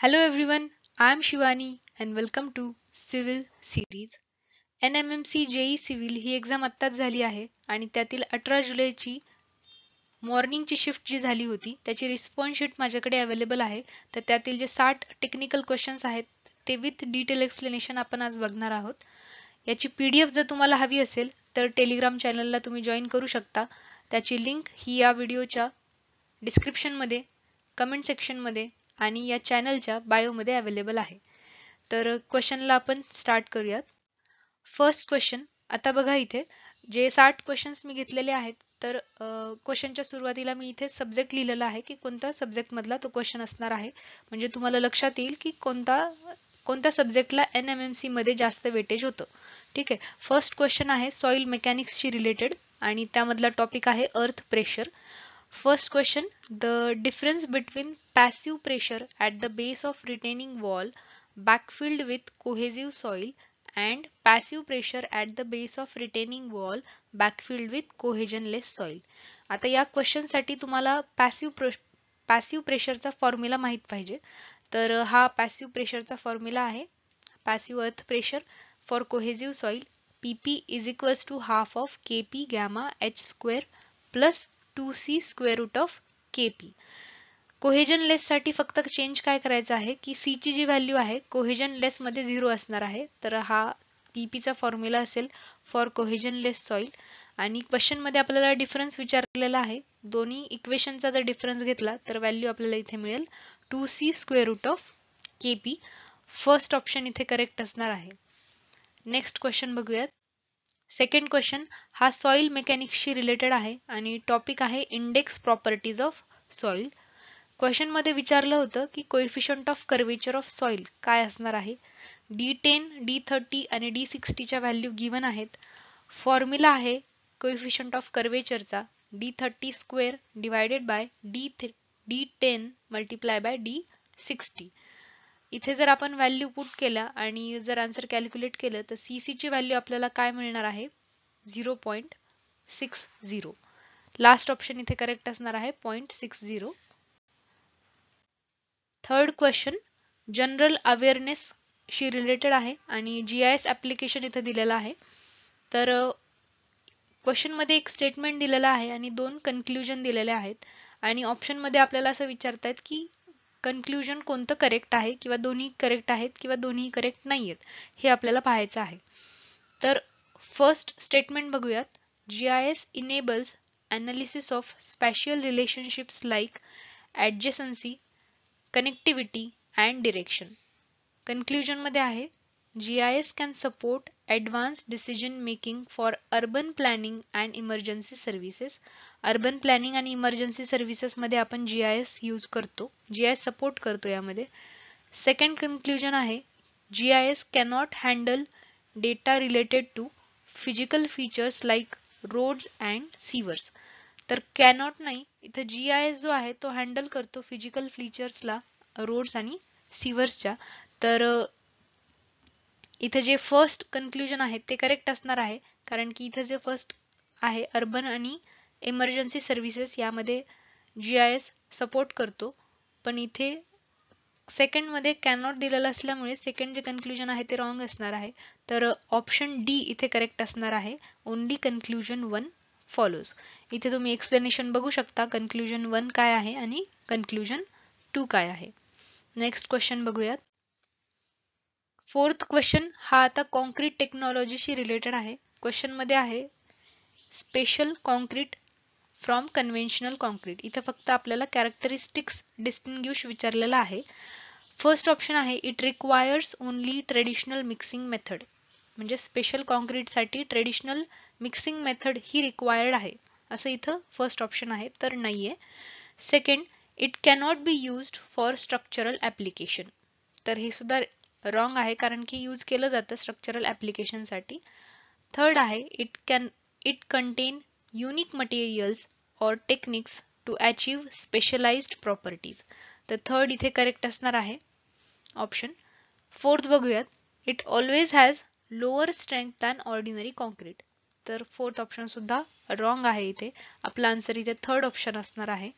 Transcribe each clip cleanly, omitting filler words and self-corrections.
Hello everyone, I am Shivani and welcome to Civil Series. NMMC JEE Civil he exam आत्ताच झाली आहे आणि त्यातील 18 जुलैची मॉर्निंगची शिफ्ट जी झाली होती त्याची रिस्पॉन्स शीट माझ्याकडे अवेलेबल आहे. तर त्यातील जे 60 टेक्निकल क्वेश्चन्स आहेत ते विथ डिटेल एक्सप्लेनेशन आपण आज बघणार आहोत. याची PDF जर तुम्हाला हवी असेल तर टेलिग्राम चॅनलला तुम्ही जॉईन करू शकता. त्याची लिंक ही या व्हिडिओच्या डिस्क्रिप्शनमध्ये, कमेंट सेक्शनमध्ये आणि या चॅनलच्या बायोमध्ये अवेलेबल आहे. तर क्वेश्चनला आपण स्टार्ट करूयात. फर्स्ट क्वेश्चन, आता बघा इथे जे 60 क्वेश्चन्स मी घेतलेले आहेत तर क्वेश्चनच्या सुरुवातीला मी इथे सब्जेक्ट लिहिलेला आहे की कोणत्या सब्जेक्ट मधला तो क्वेश्चन असणार आहे, म्हणजे तुम्हाला लक्षात येईल की कोणत्या सब्जेक्टला NMMC मध्ये जास्त वेटेज होतं. ठीक आहे. फर्स्ट क्वेश्चन आहे सॉइल मेकॅनिक्सशी रिलेटेड आणि त्यामधला टॉपिक आहे earth pressure. First question, the difference between passive pressure at the base of retaining wall backfilled with cohesive soil and passive pressure at the base of retaining wall backfilled with cohesionless soil. आता या question साठी तुम्हाला passive प्रेशरचा formula माहित पाहिजे. तर हा passive प्रेशरचा formula आहे passive earth pressure for cohesive soil PP is equals to half of KP gamma H square plus 2C square route of KP. Cohesion लेस साठी फक्त चेंज काय करायचं आहे की C ची जी व्हॅल्यू आहे कोहेजन लेस मध्ये 0 असणार आहे. तर हा PP चा फॉर्म्युला असेल फॉर कोहेजन लेस सॉइल. आणि क्वेश्चन मध्ये आपल्याला डिफरन्स विचारलेला आहे. दोन्ही इक्वेशनचा जर डिफरन्स घेतला तर व्हॅल्यू आपल्याला इथे मिळेल 2C square route of KP. First option इथे करेक्ट असणार आहे. नेक्स्ट क्वेश्चन बघूयात. सेकंड क्वेश्चन हा सॉइल मेकॅनिक्सशी रिलेटेड आहे आणि टॉपिक आहे index properties of soil. Question मध्ये विचारलं होतं की coefficient of curvature of soil काय असणार आहे. D10, D30 आणि D60 च्या व्हॅल्यू गिवन आहेत. फॉर्म्युला आहे coefficient of कर्वेचरचा D30 square divided by D10 multiply by D60. इथे जर आपण व्हॅल्यू पुट केल्या आणि जर आन्सर कॅल्क्युलेट केलं तर CC ची व्हॅल्यू आपल्याला काय मिळणार आहे 0.60. लास्ट ऑप्शन इथे करेक्ट असणार आहे 0.60. थर्ड क्वेश्चन जनरल अवेअरनेस शी रिलेटेड आहे आणि GIS ऍप्लिकेशन इथे दिलेला आहे. तर क्वेश्चन मध्ये एक स्टेटमेंट दिलेला आहे आणि दोन कन्क्लुजन दिलेले आहेत आणि ऑप्शन मध्ये आपल्याला असं विचारतायत की कन्क्लुजन कोणतं करेक्ट आहे किंवा दोन्ही करेक्ट आहेत किंवा दोन्ही करेक्ट नाहीयेत हे आपल्याला पाहायचं आहे. तर फर्स्ट स्टेटमेंट बघूयात. GIS enables analysis of spatial relationships like adjacency, connectivity and direction. Conclusion मध्ये आहे GIS can support advanced decision making for urban planning and emergency services. Urban planning आणि इमर्जन्सी सर्व्हिसेस मध्ये आपण GIS यूज करतो, GIS support करतो यामध्ये. Second conclusion आहे GIS cannot handle data related to physical features like roads and sewers. तर cannot नाही, इथे GIS जो आहे तो हँडल करतो फिजिकल फीचर्सला रोड्स आणि सिव्हर्सच्या. तर इथे जे फर्स्ट कन्क्लुजन आहे ते करेक्ट असणार आहे कारण की इथे जे फर्स्ट आहे अर्बन आणि इमर्जन्सी सर्व्हिसेस यामध्ये GIS सपोर्ट करतो. पण इथे सेकंड मध्ये कॅनॉट दिलेलं असल्यामुळे सेकंड जे कन्क्लुजन आहे ते रॉंग असणार आहे. तर ऑप्शन D इथे करेक्ट असणार आहे. Only conclusion 1 follows. इथे तुम्ही एक्सप्लेनेशन बघू शकता कन्क्लुजन 1 काय आहे आणि कन्क्लुजन 2 काय आहे. नेक्स्ट क्वेश्चन बघूयात. फोर्थ क्वेश्चन हा आता कॉन्क्रीट टेक्नॉलॉजीशी रिलेटेड आहे. क्वेश्चन मध्ये आहे special concrete from conventional concrete. इथे फक्त आपल्याला कॅरेक्टरिस्टिक्स डिस्टिंग्विश विचारलेला आहे. फर्स्ट ऑप्शन आहे it requires only traditional mixing method, म्हणजे स्पेशल कॉन्क्रीट साठी ट्रेडिशनल मिक्सिंग मेथड ही रिक्वायर्ड आहे असं इथं फर्स्ट ऑप्शन आहे, तर नाहीये. Second it cannot be used for structural application, तर हे सुद्धा रॉंग आहे कारण की यूज केलं जातं स्ट्रक्चरल ऍप्लिकेशन साठी. थर्ड आहे इट कंटेन युनिक मटेरियल्स और techniques to achieve specialized properties. तर थर्ड इथे करेक्ट असणार आहे ऑप्शन. फोर्थ बघूयात. It always has lower strength than ordinary concrete, तर फोर्थ ऑप्शन सुद्धा रॉंग आहे. इथे आपला आन्सर इथे थर्ड ऑप्शन असणार आहे.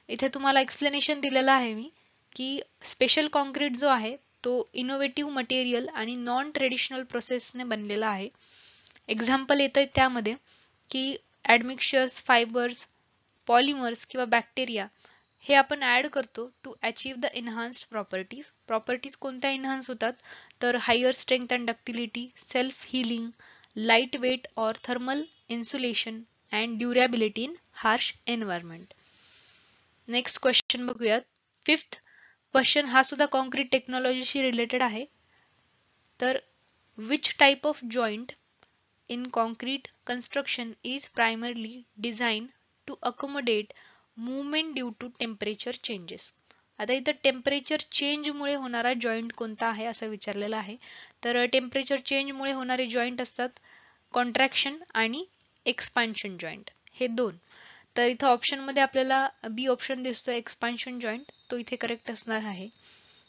इथे तुम्हाला एक्सप्लेनेशन दिलेलं आहे मी की स्पेशल कॉन्क्रीट जो आहे तो इनोव्हेटिव्ह मटेरियल आणि नॉन ट्रेडिशनल प्रोसेसने बनलेला आहे. एक्झाम्पल येतं त्यामध्ये की ॲडमिक्चर्स, फायबर्स, पॉलिमर्स किंवा बॅक्टेरिया हे आपण ऍड करतो to achieve the एनहान्स्ड properties. Properties कोणत्या एनहान्स होतात तर higher strength and ductility, self healing, light weight और thermal insulation and durability in harsh environment. Next question बघूयात. फिफ्थ क्वेश्चन हा सुद्धा कॉन्क्रीट टेक्नॉलॉजीशी रिलेटेड आहे. तर which type of joint in concrete construction is primarily designed to accommodate movement due to temperature changes. आता इथं temperature चेंजमुळे होणारा joint कोणता आहे असं विचारलेलं आहे. तर टेम्परेचर चेंजमुळे होणारे जॉईंट असतात कॉन्ट्रॅक्शन आणि एक्सपान्शन जॉईंट, हे दोन. तर इथं ऑप्शन मध्ये आपल्याला बी ऑप्शन दिसतोय एक्सपान्शन जॉईंट, तो इथे करेक्ट असणार आहे.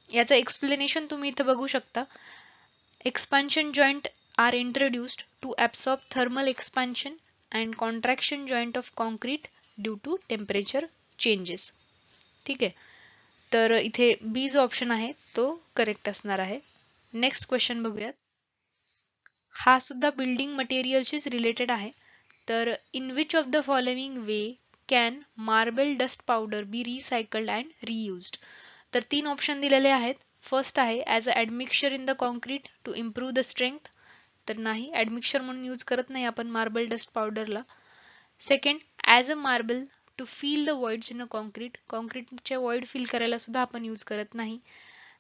याचं एक्सप्लेनेशन तुम्ही इथे बघू शकता. Expansion joint are introduced to absorb thermal expansion and contraction joint of concrete due to temperature changes. ठीक आहे, तर इथे बी जो ऑप्शन आहे तो करेक्ट असणार आहे. नेक्स्ट क्वेश्चन बघूयात. हा सुद्धा बिल्डिंग मटेरियलशीच रिलेटेड आहे. तर in which of the following way can marble dust powder be recycled and reused. तर तीन ऑप्शन दिलेले आहेत. फर्स्ट आहे as a admixture in the concrete to improve the strength. तर नाही, ॲडमिक्चर म्हणून यूज करत नाही आपण मार्बल डस्ट पावडरला. Second, as a marble to fill the voids in a concrete. कॉन्क्रीटचे वॉइड फिल करायला सुद्धा आपण यूज करत नाही.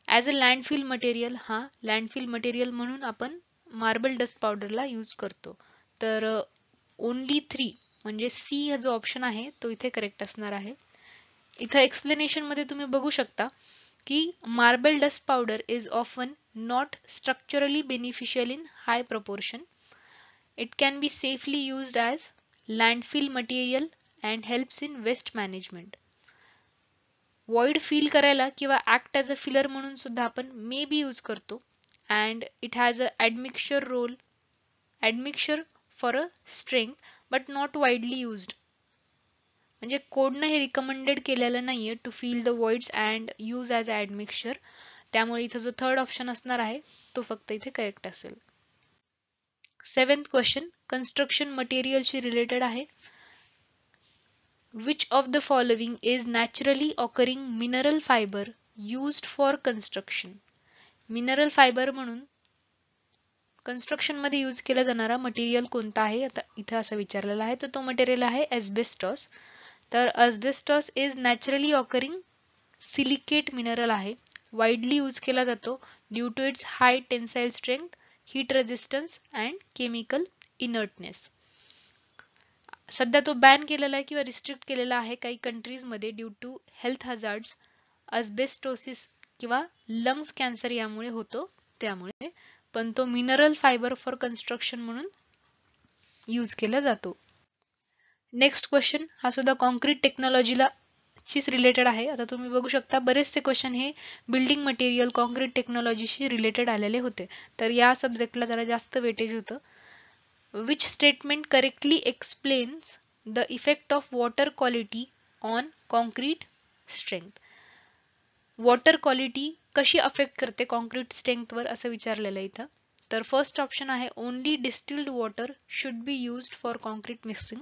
ॲज अ लँडफिल मटेरियल, हा लँडफिल मटेरियल म्हणून आपण मार्बल डस्ट पावडरला यूज करतो. तर ओनली 3 म्हणजे सी हा जो ऑप्शन आहे तो इथे करेक्ट असणार आहे. इथं एक्सप्लेनेशन मध्ये तुम्ही बघू शकता की marble dust powder is often not structurally beneficial in high proportion. It can be safely used as landfill material and helps in waste management. Void fill करायला किंवा act as a filler म्हणून सुद्धा आपण may be यूज करतो. And it has a admixture for a strength but not widely used. म्हणजे कोडनं हे recommended केलेलं नाहीये to fill the voids and use as a admixture. त्यामुळे इथं जो थर्ड ऑप्शन असणार आहे तो फक्त इथे करेक्ट असेल. सेवेंथ क्वेश्चन कन्स्ट्रक्शन मटेरियलशी रिलेटेड आहे. Which of the following is naturally occurring mineral fibre used for construction. Mineral fibre म्हणून कन्स्ट्रक्शन मध्ये यूज केला जाणारा मटेरियल कोणता आहे आता इथं असं विचारलेलं आहे. तर तो मटेरियल आहे एस्बेस्टॉस. तर asbestos is naturally occurring silicate mineral आहे. वाईडली यूज केला जातो due to its high tensile strength, heat resistance and chemical inertness. सध्या तो बॅन केलेला आहे किंवा रिस्ट्रिक्ट केलेला आहे काही कंट्रीजमध्ये ड्यू टू हेल्थ हजार्ड्स, अस्बेस्टोसिस किंवा लंग्स कॅन्सर यामुळे होतो त्यामुळे. पण तो मिनरल फायबर फॉर कन्स्ट्रक्शन म्हणून यूज केला जातो. नेक्स्ट क्वेश्चन हा सुद्धा कॉन्क्रीट टेक्नॉलॉजीला चीच रिलेटेड आहे. आता तुम्ही बघू शकता बरेचसे क्वेश्चन हे बिल्डिंग मटेरियल कॉन्क्रीट टेक्नॉलॉजीशी रिलेटेड आलेले होते. तर या सब्जेक्टला जरा जास्त वेटेज होतं. Which statement correctly explains the effect of water quality on concrete strength. Water quality कशी अफेक्ट करते कॉन्क्रीट स्ट्रेंथवर असं विचारलेलं आहे इथं. तर फर्स्ट ऑप्शन आहे only distilled water should be used for concrete mixing.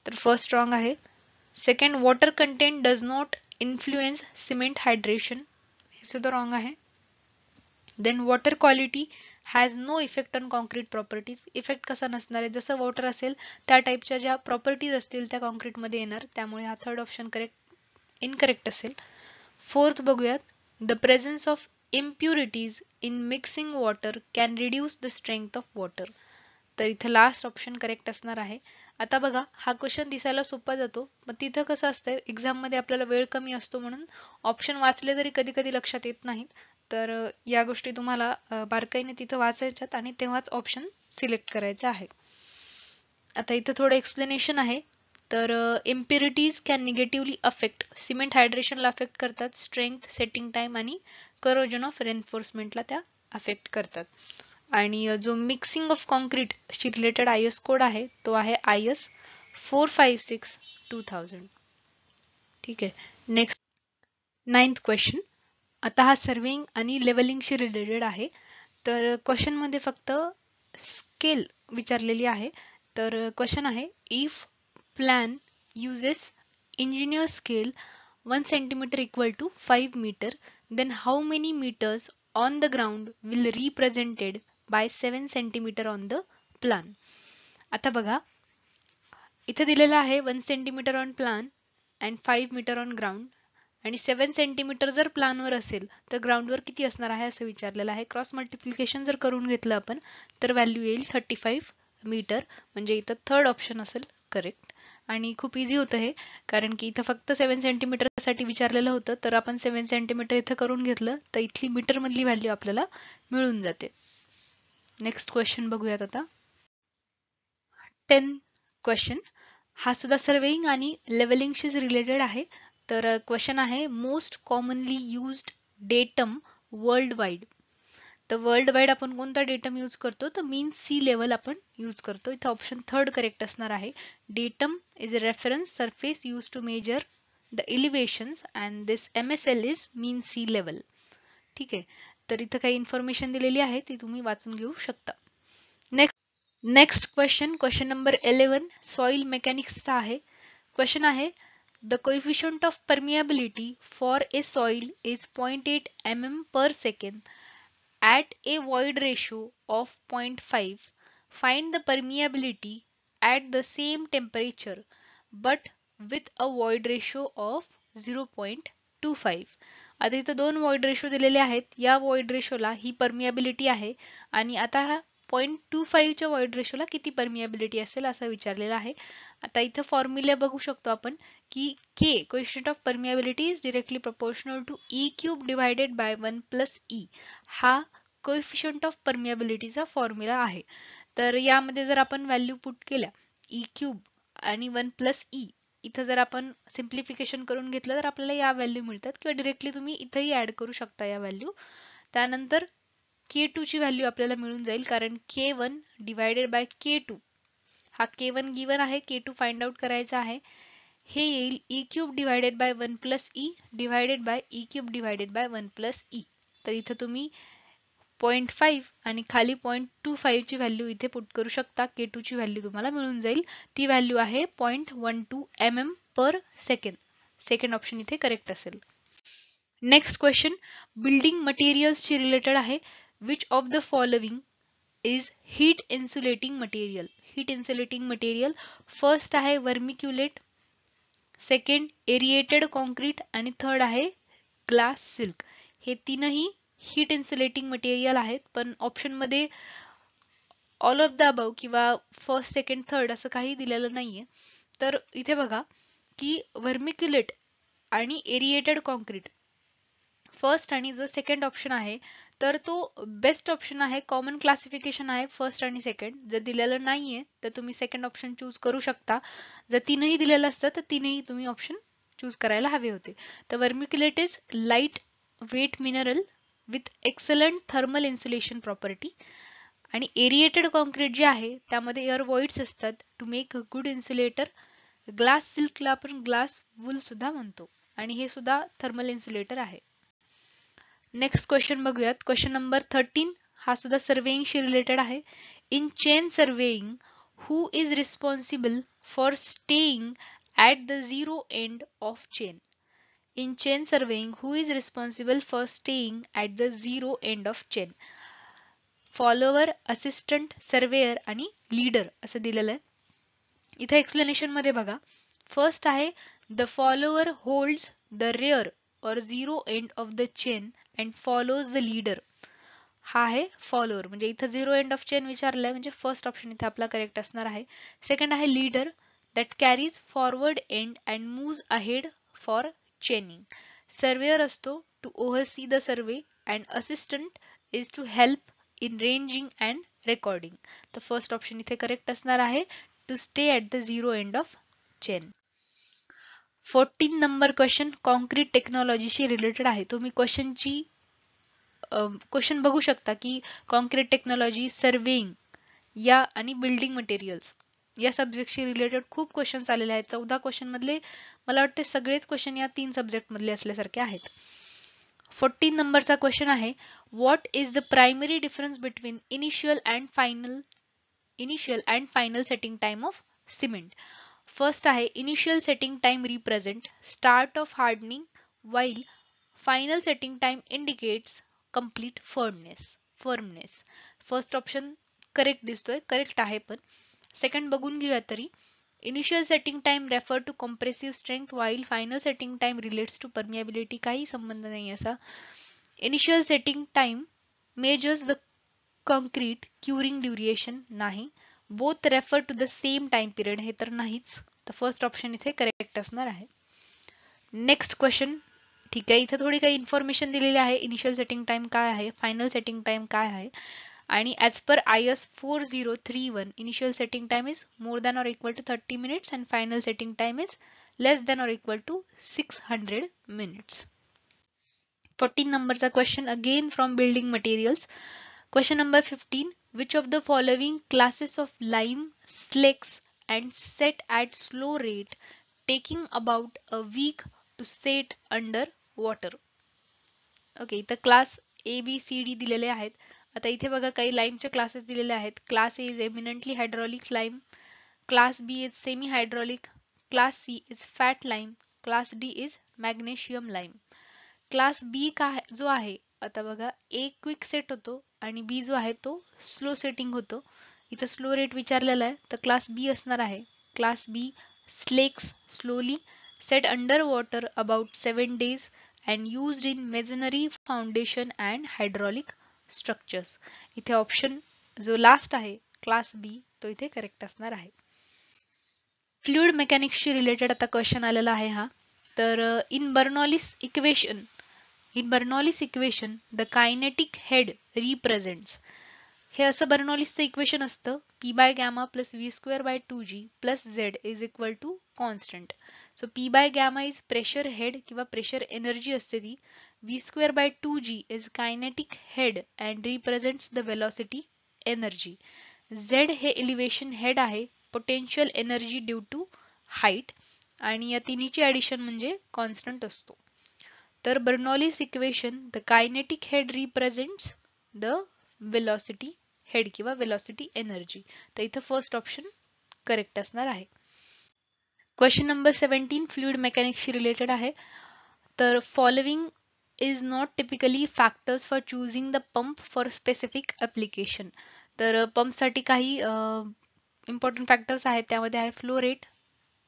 तर फर्स्ट रॉंग आहे. Second, water content does not influence cement hydration, हे सुद्धा रॉंग आहे. Then water quality has no effect on concrete properties. Effect कसा नसणार आहे, जसं वॉटर असेल त्या टाईपच्या ज्या प्रॉपर्टीज असतील त्या कॉन्क्रीटमध्ये येणार. त्यामुळे हा थर्ड ऑप्शन इनकरेक्ट असेल. फोर्थ बघूयात. The presence of impurities in mixing water can reduce the strength of water. तर इथं लास्ट ऑप्शन करेक्ट असणार आहे. आता बघा हा क्वेश्चन दिसायला सोपा जातो, पण तिथं कसं असतंय एक्झाम मध्ये आपल्याला वेळ कमी असतो म्हणून ऑप्शन वाचले तरी कधी कधी लक्षात येत नाहीत. तर या गोष्टी तुम्हाला बारकाईने तिथं वाचायच्यात आणि तेव्हाच ऑप्शन सिलेक्ट करायचा आहे. आता इथं थोडं एक्सप्लेनेशन आहे. तर impurities can negatively affect cement हायड्रेशनला अफेक्ट करतात, स्ट्रेंथ, सेटिंग टाइम आणि करोजन ऑफ रेन्फोर्समेंटला त्या अफेक्ट करतात. आणि जो मिक्सिंग ऑफ कॉन्क्रीट शी रिलेटेड IS कोड आहे तो आहे IS 456/2000. ठीक आहे. Next 9th question. आता हा सर्वेइंग आणि लेवलिंगशी रिलेटेड आहे. तर क्वेश्चन मध्ये फक्त स्केल विचारलेली आहे. तर क्वेश्चन आहे, if plan uses engineer scale 1 centimeter equal to 5 meter, then how many meters on the ground will represented by 7 centimeter on the plan? आता बघा, इथे दिलेलं आहे 1 centimeter on plan and 5 meter on ground आणि 7 centimetre जर प्लानवर असेल तर ग्राउंडवर किती असणार आहे असं विचारलेलं आहे. क्रॉस मल्टिप्लिकेशन जर करून घेतलं आपण तर व्हॅल्यू येईल 35 मीटर. म्हणजे इथं थर्ड ऑप्शन असेल करेक्ट. आणि खूप इझी होतं हे, कारण की इथं फक्त 7 सेंटीमीटर साठी विचारलेलं होतं. तर आपण 7 सेंटीमीटर इथं करून घेतलं तर इथली मीटर मधली व्हॅल्यू आपल्याला मिळून जाते. नेक्स्ट क्वेश्चन बघूयात आता. 10 क्वेश्चन. हा सुद्धा सर्वेइंग आणि लेवलिंगशी रिलेटेड आहे. तर क्वेश्चन आहे, most commonly used datum world wide. तर वर्ल्ड वाईड आपण कोणता डेटम यूज करतो, तर मीन सी लेवल आपण यूज करतो. इथं ऑप्शन थर्ड करेक्ट असणार आहे. Datum is a reference surface use to measure the elevations and this MSL is mean sea level. ठीक आहे. तर इथं काही इन्फॉर्मेशन दिलेली आहे ती तुम्ही वाचून घेऊ शकता. नेक्स्ट क्वेश्चन नंबर 11 सॉइल मेकॅनिक्सचा आहे. क्वेश्चन आहे, the coefficient of permeability for a soil is 0.8 mm per second at a void ratio of 0.5. Find the permeability at the same temperature but with a void ratio of 0.25. आता इथं दोन void ratio दिलेले आहेत. या void ratioला ही permeability आहे आणि आता हा 0.25 च्या void ratioला किती permeability असेल असं विचारलेलं आहे. आता इथं फॉर्म्युला बघू शकतो आपण की K coefficient of permeability is directly proportional to E cube divided by 1 plus E. हा coefficient of permeability चा फॉर्म्युला आहे. तर यामध्ये जर आपण व्हॅल्यू पुट केल्या E क्यूब आणि 1 प्लस E, इथं जर आपण सिम्प्लिफिकेशन करून घेतलं तर आपल्याला या व्हॅल्यू मिळतात किंवा डिरेक्टली तुम्ही इथंही ऍड करू शकता या व्हॅल्यू. त्यानंतर K2 ची व्हॅल्यू आपल्याला मिळून जाईल कारण K1 डिवायडेड बाय K2. हा K1 गिवन आहे, K2 फाइंड आउट करायचा आहे. हे येईल E cube divided by 1 plus E divided by E cube divided by 1 plus E. तर इथं तुम्ही 0.5 आणि खाली 0.25 ची व्हॅल्यू इथे पुट करू शकता. K2 ची व्हॅल्यू तुम्हाला मिळून जाईल. ती व्हॅल्यू आहे 0.12 mm पर सेकंड. सेकंड ऑप्शन इथे करेक्ट असेल. नेक्स्ट क्वेश्चन बिल्डिंग मटेरियल्सशी रिलेटेड आहे. Which of the following is heat insulating material. Heat insulating material first आहे वर्मिक्युलेट, सेकंड एरिएटेड कॉन्क्रीट आणि थर्ड आहे ग्लास सिल्क. हे तीनही हीट इन्सुलेटिंग मटेरियल आहेत, पण ऑप्शन मध्ये ऑल ऑफ द अबव किंवा फर्स्ट सेकंड थर्ड असं काही दिलेलं नाहीये. तर इथे बघा की वर्मिक्युलेट आणि एरिएटेड कॉन्क्रीट फर्स्ट आणि जो सेकंड ऑप्शन आहे तर तो बेस्ट ऑप्शन आहे. कॉमन क्लासिफिकेशन आहे फर्स्ट आणि सेकंड. जर दिलेलं नाहीये तर तुम्ही सेकंड ऑप्शन चूज करू शकता. जर तीनही दिलेलं असतं तर तीनही तुम्ही ऑप्शन चूज करायला हवे होते. तर vermiculite is light weight mineral with excellent thermal insulation property आणि एरिएटेड कॉन्क्रीट जे आहे त्यामध्ये एअर वॉइड्स असतात to make a good insulator. Glass सिल्कला आपण ग्लास वूल सुद्धा म्हणतो आणि हे सुद्धा थर्मल इन्सुलेटर आहे. नेक्स्ट क्वेश्चन बघूयात. क्वेश्चन नंबर 13 हा सुद्धा सर्वेइंगशी रिलेटेड आहे. In chain surveying who is responsible for staying at the zero end of chain. In chain surveying who is responsible for staying at the zero end of chain. Follower, assistant, surveyor आणि leader असं दिलेलं आहे. इथे explanation मध्ये बघा. First आहे the follower holds the rare or zero end of the chain and follows the leader. हा आहे फॉलोअर. म्हणजे इथं झिरो एंड ऑफ चेन विचारलंय म्हणजे फर्स्ट ऑप्शन इथे आपला करेक्ट असणार आहे. सेकंड आहे leader that carries forward end and moves ahead for chaining. Surveyor असतो to oversee the survey and assistant is to help in ranging and recording. तर first option इथे correct असणार आहे to stay at the zero end of chain. 14 number question concrete टेक्नॉलॉजीशी related आहे. तुम्ही question बघू शकता की कॉन्क्रीट टेक्नॉलॉजी, सर्वेइंग या आणि बिल्डिंग मटेरियल्स या सब्जेक्टशी रिलेटेड खूप क्वेश्चन्स आलेले आहेत. 14 क्वेश्चन मधले मला वाटते सगळेच क्वेश्चन या 3 सब्जेक्ट मधले असल्यासारखे आहेत. 14 नंबरचा क्वेश्चन आहे, what is the primary difference between initial and final setting time of cement. First आहे, initial setting time represent start of hardening while final setting time indicates complete firmness. First option correct दिसतोय, correct आहे, पण second बघून घेऊया तरी. Initial setting time refer to compressive strength while final setting time relates to permeability. काही संबंध नाही असा. Initial setting time measures the concrete curing duration नाही. Both refer to the same time period, हे तर नाहीच. तर फर्स्ट ऑप्शन इथे करेक्ट असणार आहे. Next question. ठीक आहे, इथे थोडी काही इन्फॉर्मेशन दिलेली आहे. इनिशियल सेटिंग टाइम काय आहे, फायनल सेटिंग टाइम काय आहे, आणि as per IS 4031 initial setting time is more than or equal to 30 minutes and final setting time is less than or equal to 600 minutes. 14 नंबरचा question again from building materials. Question number 15. Which of the following classes of lime slakes and set at slow rate taking about a week to set under water. Okay, इथं class ABCD दिलेले आहेत. आता इथे बघा काही लाईमचे classes दिलेले आहेत. Class A is eminently hydraulic lime, class B is semi hydraulic, class C is fat lime, class D is magnesium lime. Class B का जो आहे, आता बघा A क्विक सेट होतो आणि B जो आहे तो स्लो सेटिंग होतो. इथं स्लो रेट विचारलेला आहे, तर क्लास B असणार आहे. Class B slakes slowly, set under water about 7 days and used in masonry foundation and hydraulic structures. इथे ऑप्शन जो लास्ट आहे क्लास बी तो इथे करेक्ट असणार आहे. फ्लुइड मेकॅनिक्सशी रिलेटेड आता क्वेश्चन आलेला आहे हा. तर in Bernoulli's equation the kinetic head represents. हे असं बर्नॉलिसचं इक्वेशन असतं, P by gamma plus V square by 2G plus Z is equal to constant. So P by gamma is pressure head किंवा प्रेशर एनर्जी असते ती. V square by 2G is kinetic head and represents the velocity energy. Z हे elevation head आहे, potential energy due to height, आणि या तिन्हीची addition म्हणजे constant असतो. तर Bernoulli's equation the kinetic head represents the velocity head किंवा velocity energy. तर इथं फर्स्ट ऑप्शन करेक्ट असणार आहे. क्वेश्चन नंबर 17 फ्लुइड मेकॅनिक्सशी रिलेटेड आहे. तर following is not typically factors for choosing the pump for specific application. तर पंपसाठी काही इम्पॉर्टंट फॅक्टर्स आहेत, त्यामध्ये आहे फ्लो रेट,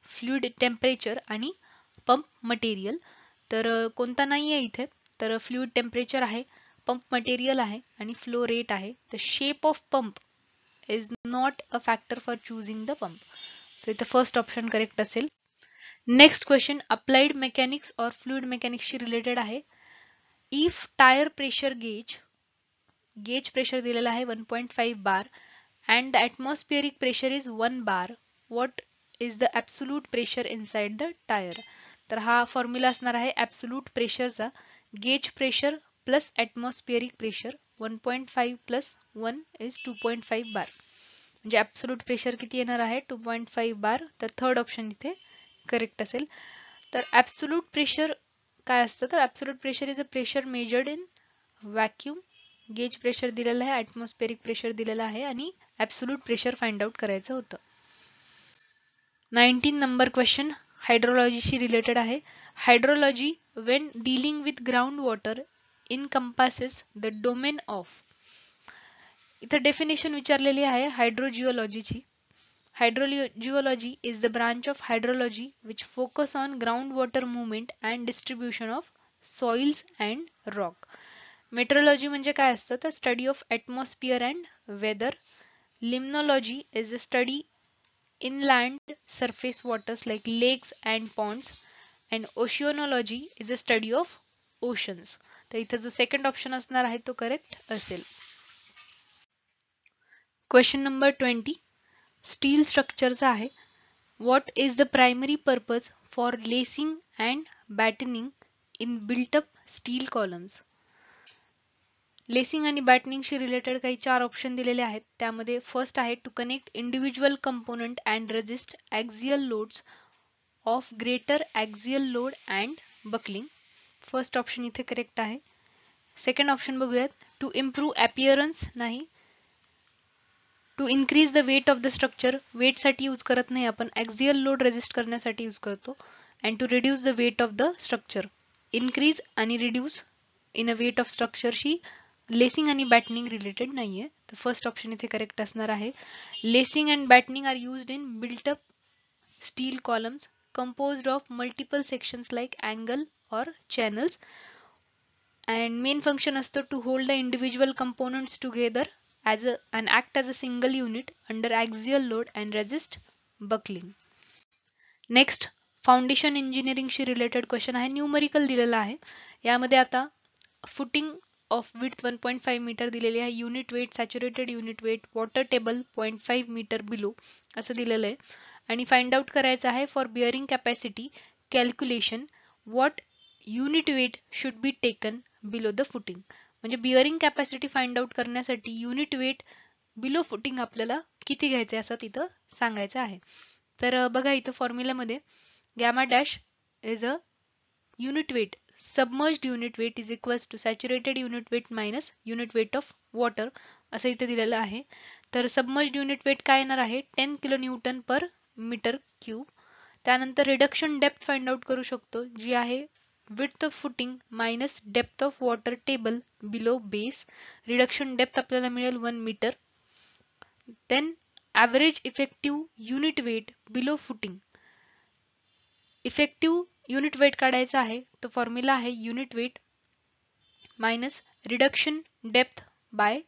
फ्लुइड टेम्परेचर आणि पंप मटेरियल. तर कोणता नाही आहे इथे, तर फ्लुइड टेम्परेचर आहे, पंप मटेरियल आहे आणि फ्लो रेट आहे. The shape of pump is not a factor for choosing the pump. So इथे फर्स्ट ऑप्शन करेक्ट असेल. नेक्स्ट क्वेश्चन अप्लाइड मेकॅनिक्स और फ्लुइड मेकॅनिक्सशी रिलेटेड आहे. If tyre pressure gauge pressure दिलेला आहे 1.5 bar and the atmospheric pressure is 1 bar, what is the absolute pressure inside the tyre. तर हा formula असणार आहे ॲब्सोल्यूट प्रेशरचा. Gauge pressure plus atmospheric pressure 1.5 plus 1 is 2.5 bar, म्हणजे absolute pressure किती येणार आहे 2.5 बार. तर थर्ड ऑप्शन इथे करेक्ट असेल. तर ॲब्सोल्यूट प्रेशर काय असतं, तर absolute pressure is a pressure measured in vacuum. Gauge pressure दिलेलं आहे, ॲटमॉस्फिअरिक प्रेशर दिलेलं आहे आणि ॲब्सोल्यूट प्रेशर फाइंड आउट करायचं होतं. 19 नंबर क्वेश्चन हायड्रोलॉजीशी रिलेटेड आहे. Hydrology when dealing with groundwater encompasses the domain of. इथं डेफिनेशन विचारलेली आहे हायड्रोजिओलॉजीची. Hydrogeology is the branch of hydrology which focus on groundwater movement and distribution of soils and rock. Meteorology म्हणजे काय असतं, तर study of atmosphere and weather. Limnology is a study inland surface waters like lakes and ponds, and oceanology is a study of oceans. तर इथे जो second option असणार आहे तो करेक्ट असेल. क्वेश्चन नंबर 20 स्टील स्ट्रक्चरचा आहे. What is the primary purpose for lacing and battening in built up steel columns. Lacing आणि बॅटनिंगशी रिलेटेड काही 4 ऑप्शन दिलेले आहेत. त्यामध्ये फर्स्ट आहे to connect individual component and resist axial loads of greater axial load and buckling. First option इथे correct आहे. Second option बघूयात. टू इम्प्रूव्ह अपीअरन्स नाही. To increase the weight of the structure, वेटसाठी use करत नाही आपण, axial load resist करण्यासाठी use करतो. And to reduce the weight of the structure, increase आणि reduce in a weight of स्ट्रक्चरशी लेसिंग आणि बॅटनिंग रिलेटेड नाहीये. तर फर्स्ट ऑप्शन इथे करेक्ट असणार आहे. Lacing and battening are used in built up steel columns composed of multiple sections like angle or channels, and main function असतो to hold the individual components together and act as a single unit under axial load and resist buckling. Next foundation इंजिनिअरिंगशी related question आहे. Numerical दिलेला आहे. यामध्ये आता footing of width 1.5 metre दिलेली आहे. Unit weight, saturated unit weight, water table 0.5 metre below असं दिलेलं आहे. आणि फाइंड आउट करायचं आहे for bearing capacity calculation what unit weight should be taken below the footing. म्हणजे बिअरिंग कॅपॅसिटी फाइंड आउट करण्यासाठी युनिट वेट बिलो फुटिंग आपल्याला किती घ्यायचं आहे असं तिथं सांगायचं आहे. तर बघा इथं फॉर्म्युलामध्ये gamma dash is a unit weight, submerged unit weight is equals to saturated unit weight minus unit weight of water असं इथे दिलेलं आहे. तर सबमर्ज्ड युनिट वेट काय येणार आहे 10 kilo newton per metre cube. त्यानंतर रिडक्शन डेप्थ फाइंड आउट करू शकतो जी आहे width of footing minus depth of water table below base. Reduction depth आपल्याला मिळेल 1 metre. Then average effective unit weight below footing. Effective unit weight काढायचं आहे तर फॉर्म्युला आहे unit weight minus reduction depth by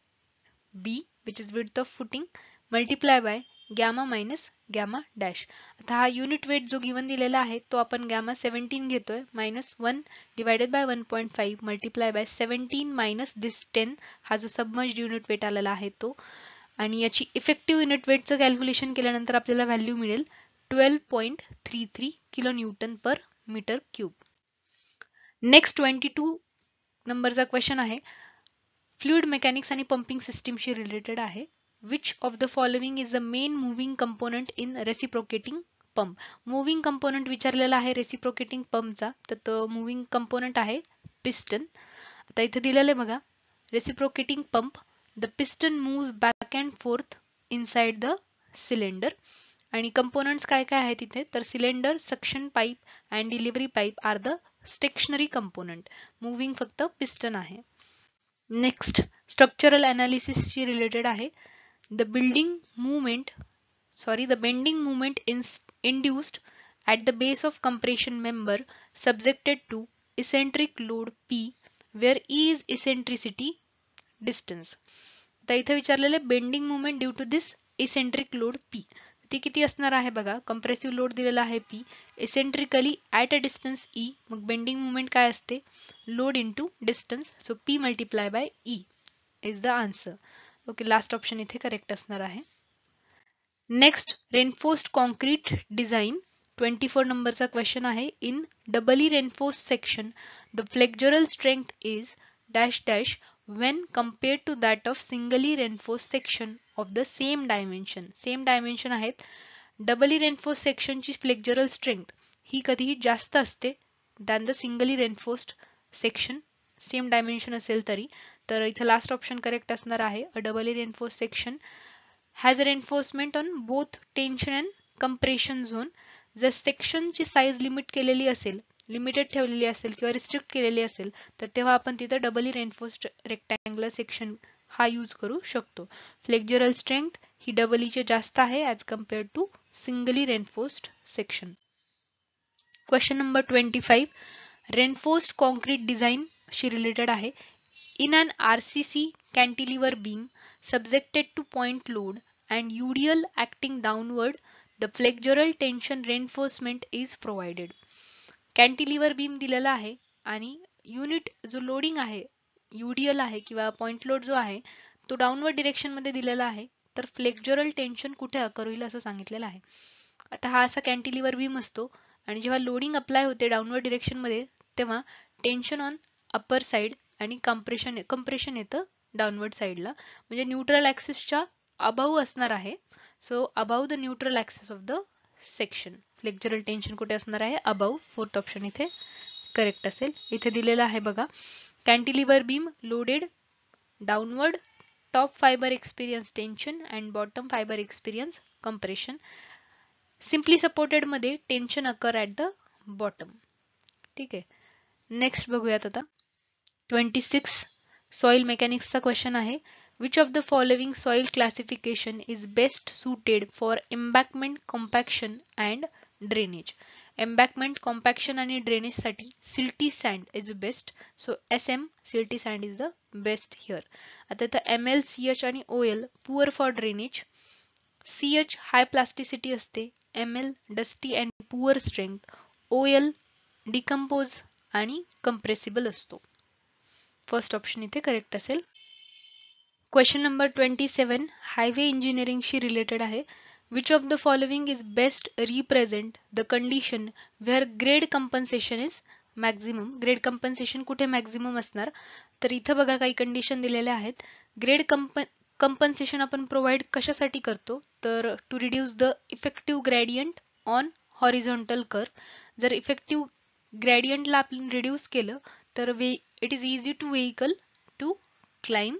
B which is width of footing multiply by gamma minus gamma dash. आता हा unit weight जो given दिलेला आहे तो आपण गॅमा 17 घेतोय minus 1 divided by 1.5 multiply by 17 minus this 10 हा जो सबमर्ज्ड युनिट वेट आलेला आहे तो. आणि याची इफेक्टिव्ह युनिट वेटचं कॅल्क्युलेशन केल्यानंतर आपल्याला व्हॅल्यू मिळेल 12.33 kilo newton per metre cube. Next 22 नंबरचा क्वेश्चन आहे. फ्लुइड मेकॅनिक्स आणि पंपिंग सिस्टीमशी रिलेटेड आहे. Which of the following is the main moving component in reciprocating pump. Moving component विचारलेला आहे रेसिप्रोकेटिंग पंपचा, तर तो मुव्हिंग कंपोनंट आहे पिस्टन. आता इथे दिलेलं आहे बघा reciprocating pump the piston moves back and forth inside the cylinder. आणि कंपोनंट्स काय काय आहेत तिथे तर cylinder, suction pipe and delivery pipe are the stationary component. Moving फक्त पिस्टन आहे. नेक्स्ट स्ट्रक्चरल अनालिसिसशी रिलेटेड आहे. The bending movement induced at the base of compression member subjected to eccentric load P where E is eccentricity distance. आता इथे विचारलेले bending movement due to this eccentric load P. ती किती असणार आहे बघा कंप्रेसिव्ह लोड दिलेला आहे P eccentrically at a distance E. मग बेंडिंग मुवमेंट काय असते load into distance. So P multiply by E is the answer. Okay last option इथे करेक्ट असणार आहे. नेक्स्ट रेनफोर्स्ड कॉन्क्रीट डिझाईन 24 नंबरचा क्वेश्चन आहे. In doubly reinforced section the flexural strength is dash dash when compared to that of singly reinforced section of the same dimension. Same dimension आहेत. Doubly reinforced सेक्शनची flexural strength ही कधीही जास्त असते than the singly reinforced section same dimension असेल तरी. तर इथे लास्ट ऑप्शन करेक्ट असणार आहे. A doubly reinforced section has reinforcement on both tension and compression zone. जर सेक्शनची साईज लिमिट केलेली असेल लिमिटेड ठेवलेली असेल किंवा रिस्ट्रिक्ट केलेली असेल तर तेव्हा आपण तिथं डबली रेनफोर्स्ड रेक्टँग्युलर सेक्शन हा यूज करू शकतो. फ्लेक्झरल स्ट्रेंथ ही डबलीची जास्त आहे as compared to singly reinforced section. Question number 25 reinforced concrete design शी रिलेटेड आहे. In an RCC cantilever beam subjected to point load and UDL acting downward the flexural tension reinforcement is provided. Cantilever beam दिलेला आहे आणि unit जो loading आहे UDL आहे किंवा point load जो आहे तो डाऊनवर्ड डिरेक्शन मध्ये दिलेला आहे. तर फ्लेक्झरल टेन्शन कुठे अकर होईल असं सांगितलेलं आहे. आता हा असा कॅन्टिलिव्हर बीम असतो आणि जेव्हा लोडिंग अप्लाय होते डाऊनवर्ड डिरेक्शन मध्ये तेव्हा टेन्शन ऑन अपर साइड आणि कंप्रेशन येतं डाऊनवर्ड साईडला, म्हणजे न्यूट्रल ॲक्सिसच्या अबाव असणार आहे. So above the neutral axis of the section. Flexural tension कुठे असणार आहे? अबाव. फोर्थ ऑप्शन इथे करेक्ट असेल. इथे दिलेलं आहे बघा, cantilever beam loaded downward, top fibre experience tension and bottom fibre experience compression. Simply supported मध्ये tension occur at the bottom. ठीक आहे. नेक्स्ट बघूयात आता 26 सॉइल मेकॅनिक्सचा क्वेश्चन आहे. Which of the following soil classification is best suited for embankment compaction and drainage. Embankment compaction आणि drainage साठी silty sand is best. So SM silty sand is the best here. आता इथं ML, CH आणि OL poor for drainage. CH high plasticity असते, ML dusty and poor strength, OL decompose आणि compressible असतो. First option इथे correct असेल. Question number 27 highway इंजिनिअरिंगशी related आहे. Which of the following is best represent the condition where grade compensation is maximum. Grade compensation कुठे maximum असणार? तर इथं बघा काही कंडिशन दिलेल्या आहेत. ग्रेड कंपन्सेशन आपण प्रोव्हाइड कशासाठी करतो? तर to reduce the effective gradient on horizontal curve. जर इफेक्टिव्ह ग्रेडियंटला आपण रिड्यूस केलं तर it is easy to vehicle to climb.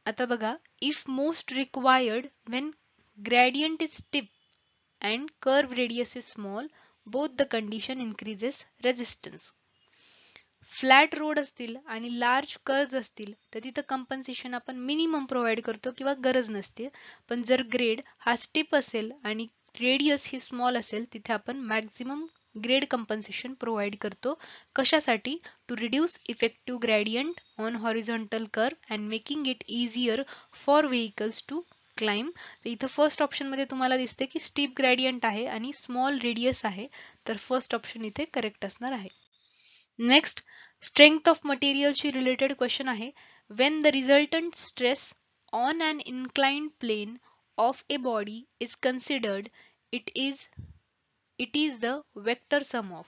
आता बघा, if most required when gradient is steep and curve radius is small, both the condition increases resistance. Flat road असतील आणि large curves असतील तर तिथं कंपन्सेशन आपण मिनिमम प्रोव्हाइड करतो किंवा गरज नसते. पण जर ग्रेड हा स्टिप असेल आणि रेडियस ही स्मॉल असेल तिथे आपण मॅक्झिमम ग्रेड कंपन्सेशन प्रोव्हाइड करतो. कशासाठी? To reduce effective gradient on horizontal curve and making it easier for vehicles to climb. तर इथं फर्स्ट ऑप्शन मध्ये तुम्हाला दिसते की स्टीप ग्रेडियंट आहे आणि स्मॉल रेडियस आहे, तर फर्स्ट ऑप्शन इथे करेक्ट असणार आहे. नेक्स्ट स्ट्रेंथ ऑफ मटेरियलशी रिलेटेड क्वेश्चन आहे. When the resultant stress on an inclined plane of a body is considered it is the vector sum of.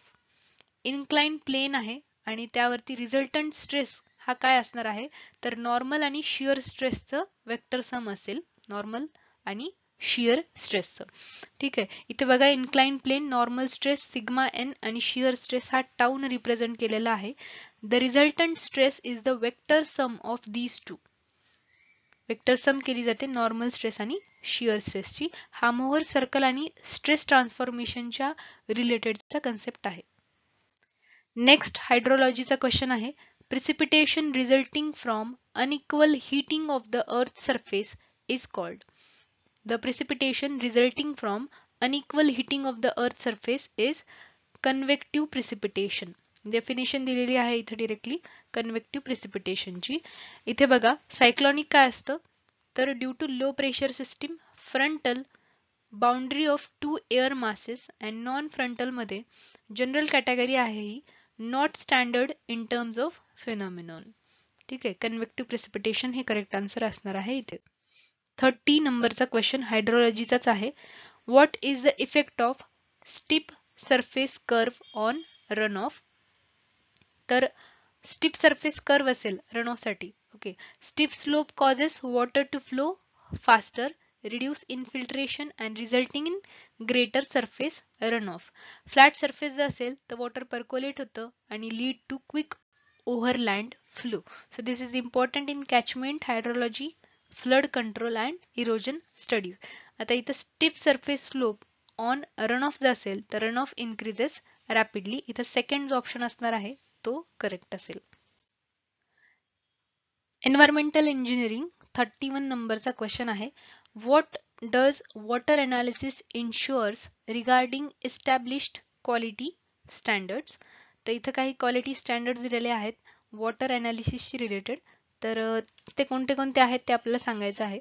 Inclined plane आहे आणि त्यावरती रिझल्टंट स्ट्रेस हा काय असणार आहे? तर नॉर्मल आणि शिअर स्ट्रेसचं वेक्टर सम असेल. नॉर्मल आणि शिअर स्ट्रेसचं. ठीक आहे. इथे बघा, inclined plane, normal stress sigma n आणि शिअर स्ट्रेस हा टाऊन रिप्रेझेंट केलेला आहे. The resultant stress is the vector sum of these two. Vector sum केली जाते नॉर्मल स्ट्रेस आणि शिअर स्ट्रेसची. हा मोहर सर्कल आणि स्ट्रेस ट्रान्सफॉर्मेशनच्या रिलेटेडचा कन्सेप्ट आहे. नेक्स्ट हायड्रोलॉजीचा क्वेश्चन आहे. Precipitation resulting from unequal heating of the earth surface is called. The precipitation resulting from unequal heating of the earth surface is convective precipitation. Definition दिलेली आहे इथे directly कन्व्हेक्टिव्ह प्रिसिपिटेशनची. इथे बघा, cyclonic काय असतं? तर due to low pressure system, frontal, boundary of two air masses and non frontal मध्ये general category आहे ही not standard in terms of phenomenon. ठीक आहे. कन्व्हेक्टिव्ह प्रिसिपिटेशन हे करेक्ट आन्सर असणार आहे इथे. 30 नंबरचा क्वेश्चन हायड्रोलॉजीचाच आहे. What is the effect of steep surface curve on run off. तर स्टीप सरफेस कर्व असेल रन ऑफ साठी. Okay. Steep slope causes water to flow faster, reduce infiltration and resulting in greater surface run off. Flat surface जर असेल तर water percolate होतं आणि lead to quick overland flow. So this is important in catchment hydrology, flood control and erosion studies. आता इथं steep surface slope on run off जर असेल तर रन ऑफ इन्क्रीजेस रॅपिडली. इथं सेकंड ऑप्शन असणार आहे तो करेक्ट असेल. एन्व्हायरमेंटल इंजिनिअरिंग 31 नंबरचा क्वेश्चन आहे. What does water analysis इन्शुअर्स regarding established quality standards. तर इथं काही क्वालिटी स्टँडर्ड्स दिलेले आहेत वॉटर अनालिसिसशी रिलेटेड. तर ते कोणते कोणते आहेत ते आपल्याला सांगायचं आहे.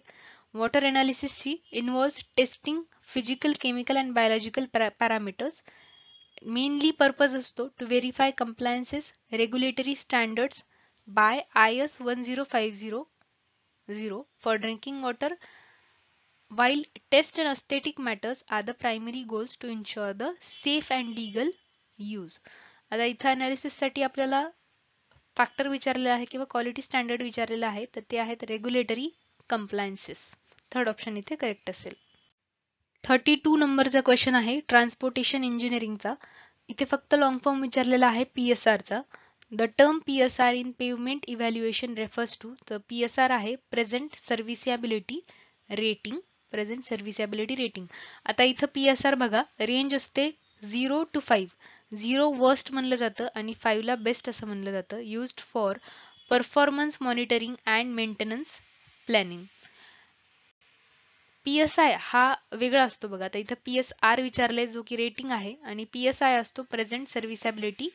वॉटर अनालिसिसची involves testing physical, chemical and biological parameters. Mainly purpose असतो to verify compliances regulatory standards by IS 10500 for drinking water, while test and aesthetic matters are the primary goals to ensure the safe and legal use. आता इथं analysis साठी आपल्याला factor विचारलेला आहे किंवा quality standard विचारलेला आहे, तर ते आहेत रेग्युलेटरी कंप्लायन्सेस. थर्ड ऑप्शन इथे करेक्ट असेल. 32 नंबरचा क्वेश्चन आहे ट्रान्सपोर्टेशन इंजिनिअरिंगचा. इथे फक्त लॉंग फॉर्म विचारलेला आहे PSRचा. The term PSR in pavement evaluation refers to. तर PSR आहे present serviceability rating. Present serviceability rating. आता इथं PSR बघा, रेंज असते 0 to 5. 0 वर्स्ट म्हणलं जातं आणि 5 ला बेस्ट असं म्हणलं जातं. Used for performance monitoring and maintenance planning. PSI हा वेगळा असतो बघा. आता इथं PSR विचारलंय जो की रेटिंग आहे आणि PSI असतो प्रेझेंट सर्व्हिसिबिलिटी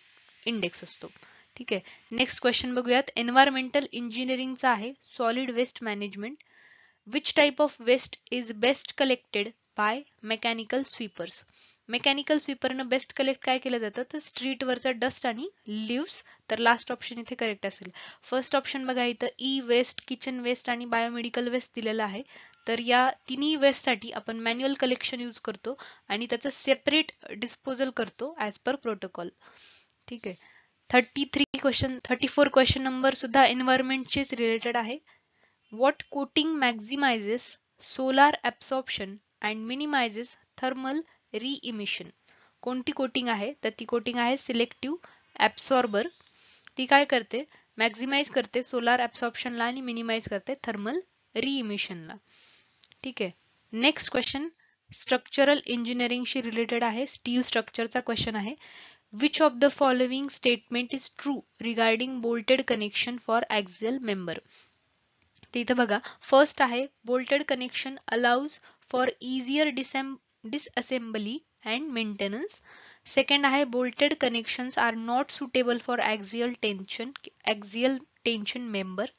इंडेक्स असतो. ठीक आहे. नेक्स्ट क्वेश्चन बघूयात. एन्व्हायरमेंटल इंजिनिअरिंगचा आहे solid waste management. Which type of waste is best collected by mechanical sweepers. Mechanical स्वीपरनं बेस्ट कलेक्ट काय केलं जातं तर स्ट्रीटवरचा डस्ट आणि लिव्स. तर लास्ट ऑप्शन इथे करेक्ट असेल. फर्स्ट ऑप्शन बघा इथं ई वेस्ट, किचन वेस्ट आणि बायोमेडिकल वेस्ट दिलेलं आहे. तर या तिन्ही वेस्टसाठी आपण मॅन्युअल कलेक्शन यूज करतो आणि त्याचं सेपरेट डिस्पोजल करतो ॲज पर प्रोटोकॉल. ठीक आहे. 34 क्वेश्चन नंबर सुद्धा एन्व्हायरमेंटचेच रिलेटेड आहे. What coating maximizes solar absorption and minimizes thermal re-emission? कोणती कोटिंग आहे तर ती कोटिंग आहे सिलेक्टिव्ह ॲब्सॉर्बर. ती काय करते, मॅक्झिमाइज करते सोलार ॲब्सॉर्प्शनला आणि मिनिमाइज करते थर्मल री-इमिशनला. ठीक आहे. नेक्स्ट क्वेश्चन स्ट्रक्चरल इंजिनिअरिंगशी रिलेटेड आहे. स्टील स्ट्रक्चरचा क्वेश्चन आहे. Which of the following statement is true regarding bolted connection for axial member. ते इथं बघा, फर्स्ट आहे bolted connection allows for easier disassembly and maintenance. Second आहे bolted connections are not suitable for axial tension member.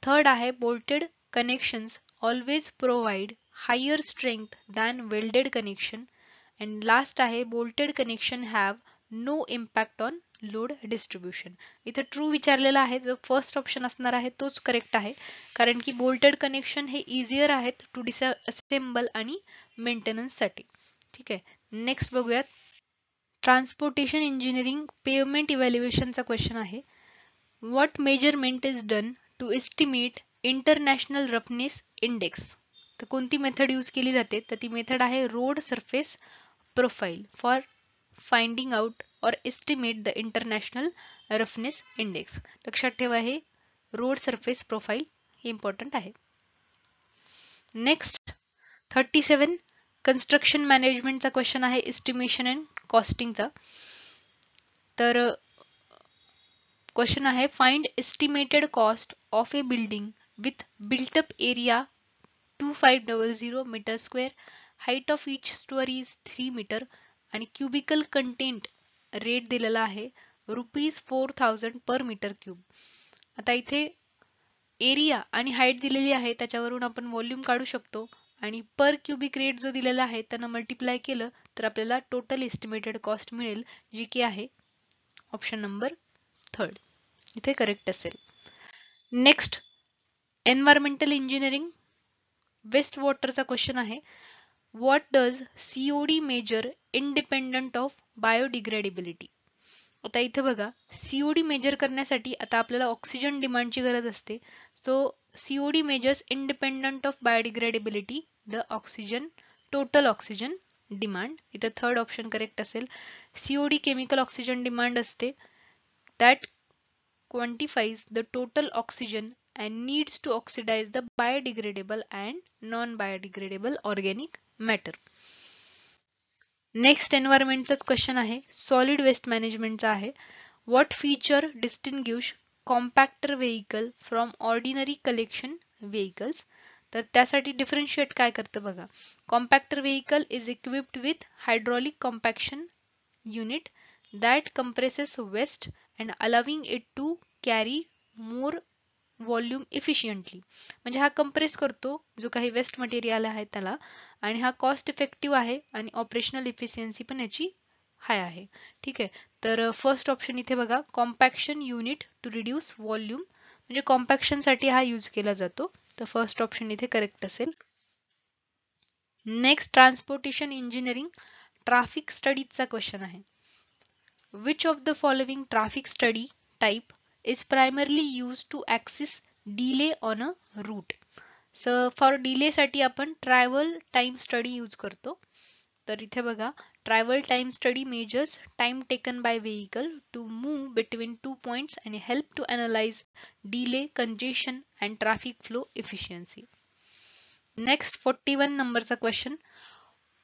Third आहे bolted connections always provide higher strength than welded connection. And last आहे bolted connection have no impact on load distribution. इथं true विचारलेला आहे, जो first option असणार आहे तोच correct आहे, कारण की बोल्टेड कनेक्शन हे इझियर आहेत टू डिसअसेंबल आणि मेंटेनन्ससाठी. ठीक आहे. नेक्स्ट बघूयात. ट्रान्सपोर्टेशन इंजिनिअरिंग पेवमेंट इव्हॅल्युएशनचा क्वेश्चन आहे. What measurement is done to estimate international roughness index. तर कोणती मेथड यूज केली जाते तर ती मेथड आहे road surface profile for finding out or estimate the international roughness index. लक्षात ठेवा हे रोड सरफेस प्रोफाइल हे इम्पॉर्टंट आहे. नेक्स्ट 37 कन्स्ट्रक्शन मॅनेजमेंटचा क्वेश्चन आहे एस्टिमेशन अँड कॉस्टिंगचा. तर क्वेश्चन आहे find estimated cost of a building with built up area 2500 metre square, height of each storey is 3 metre आणि क्युबिकल कंटेंट रेट दिलेला आहे ₹4000 पर मीटर क्यूब. आता इथे एरिया आणि हाईट दिलेली आहे, त्याच्यावरून आपण व्हॉल्यूम काढू शकतो आणि पर क्युबिक रेट जो दिलेला आहे त्यानं मल्टिप्लाय केलं तर आपल्याला टोटल एस्टिमेटेड कॉस्ट मिळेल, जी की आहे ऑप्शन नंबर 3. इथे करेक्ट असेल. नेक्स्ट एन्व्हायरमेंटल इंजिनिअरिंग वेस्ट वॉटरचा क्वेश्चन आहे. What does COD measure independent of biodegradability. आता इथे बघा, COD मेजर करण्यासाठी आता आपल्याला ऑक्सिजन डिमांडची गरज असते. So COD measures independent of biodegradability the oxygen total oxygen demand. इथे थर्ड ऑप्शन करेक्ट असेल. COD केमिकल ऑक्सिजन डिमांड असते that quantifies the total oxygen and needs to oxidize the biodegradable and non-biodegradable organic matter. Next एन्व्हायरमेंटचाच question आहे solid waste मॅनेजमेंटचा आहे. What feature distinguish compactor vehicle from ordinary collection vehicles. तर त्यासाठी differentiate काय करतं बघा. Compactor vehicle is equipped with hydraulic compaction unit that compresses waste and allowing it to carry more volume efficiently. म्हणजे हा compress करतो जो काही वेस्ट मटेरियल आहे त्याला, आणि हा कॉस्ट इफेक्टिव्ह आहे आणि ऑपरेशनल इफिशियन्सी पण याची हाय आहे. ठीक आहे. तर फर्स्ट ऑप्शन इथे बघा, compaction unit to reduce volume, म्हणजे कॉम्पॅक्शन साठी हा यूज केला जातो. तर फर्स्ट ऑप्शन इथे करेक्ट असेल. नेक्स्ट ट्रान्सपोर्टेशन इंजिनिअरिंग ट्रॅफिक स्टडीजचा क्वेश्चन आहे. Which of the following traffic study type is primarily used to access delay on a route. So for delay साठी आपण ट्रॅव्हल टाइम स्टडी यूज करतो. तर इथे बघा, travel time study measures time taken by vehicle to move between 2 points आणि help to analyse delay, congestion and traffic flow efficiency. Next 41 नंबरचा question.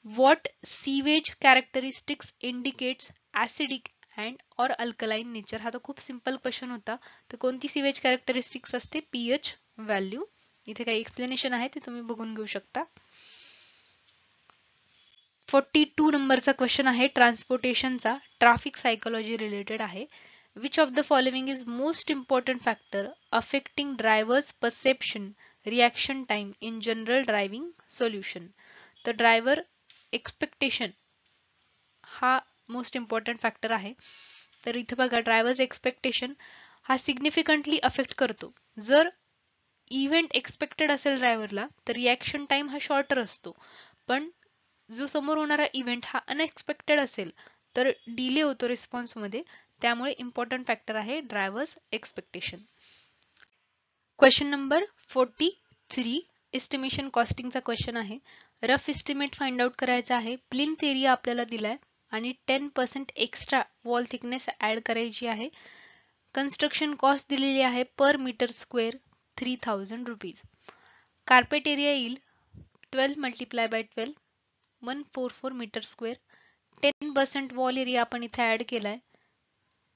What sewage characteristics indicates acidic and or alkaline nature? हा तर खूप simple question होता. तर कोणती sewage characteristics असते? PH value. इथे काही एक्सप्लेनेशन आहे ते तुम्ही बघून घेऊ शकता. 42 नंबरचा क्वेश्चन आहे ट्रान्सपोर्टेशनचा, ट्रॅफिक सायकोलॉजी रिलेटेड आहे. Which of the following is most important factor affecting driver's perception, reaction time in general driving solution? तर ड्रायव्हर एक्सपेक्टेशन हा मोस्ट इम्पॉर्टंट फॅक्टर आहे. तर इथे बघा, ड्रायव्हर्स एक्सपेक्टेशन हा सिग्निफिकंटली अफेक्ट करतो. जर इव्हेंट एक्सपेक्टेड असेल ड्रायव्हरला तर रिॲक्शन टाइम हा शॉर्टर असतो, पण जो समोर होणारा इव्हेंट हा अनएक्सपेक्टेड असेल तर डिले होतो रिस्पॉन्समध्ये. त्यामुळे इम्पॉर्टंट फॅक्टर आहे drivers expectation. Question number 43 estimation कॉस्टिंगचा क्वेश्चन आहे. रफ एस्टिमेट फाइंड आउट करायचा आहे. प्लिंथ एरिया आपल्याला दिलाय आणि 10% एक्स्ट्रा वॉल थिकनेस ऍड करायची आहे. कन्स्ट्रक्शन कॉस्ट दिलेली आहे per metre square 3000 rupees. Carpet area येईल 12 multiply by 12 144 metre square. 10% wall area आपण इथे ऍड केलाय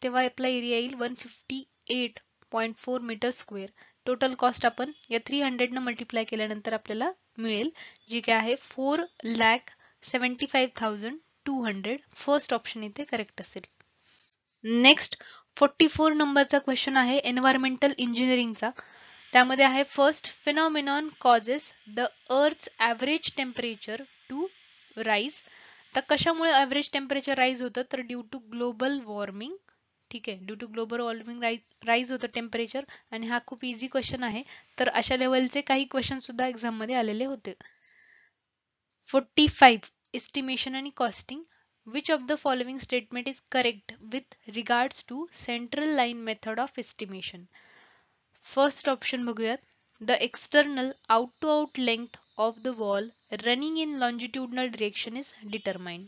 तेव्हा आपला एरिया येईल 158.4 मीटर स्क्वेअर. टोटल कॉस्ट आपण या 300 न मल्टिप्लाय केल्यानंतर आपल्याला मिळेल, जी काय आहे 4,75,200. फर्स्ट ऑप्शन इथे करेक्ट असेल. नेक्स्ट 44 नंबरचा क्वेश्चन आहे एन्व्हायरमेंटल इंजिनिअरिंगचा. त्यामध्ये आहे first phenomenon causes the earth's average temperature to rise. तर कशामुळे ॲव्हरेज टेम्परेचर राईज होतं? तर ड्यू टू ग्लोबल वॉर्मिंग. ठीक आहे, due to global warming rise होतं टेम्परेचर. आणि हा खूप इझी क्वेश्चन आहे, तर अशा लेवलचे काही क्वेश्चन सुद्धा एक्झाम मध्ये आलेले होते. 45 एस्टिमेशन आणि costing. Which of the following statement is correct with regards to central line method of estimation? First option बघूयात. The external out to out length of the wall running in longitudinal direction is determined.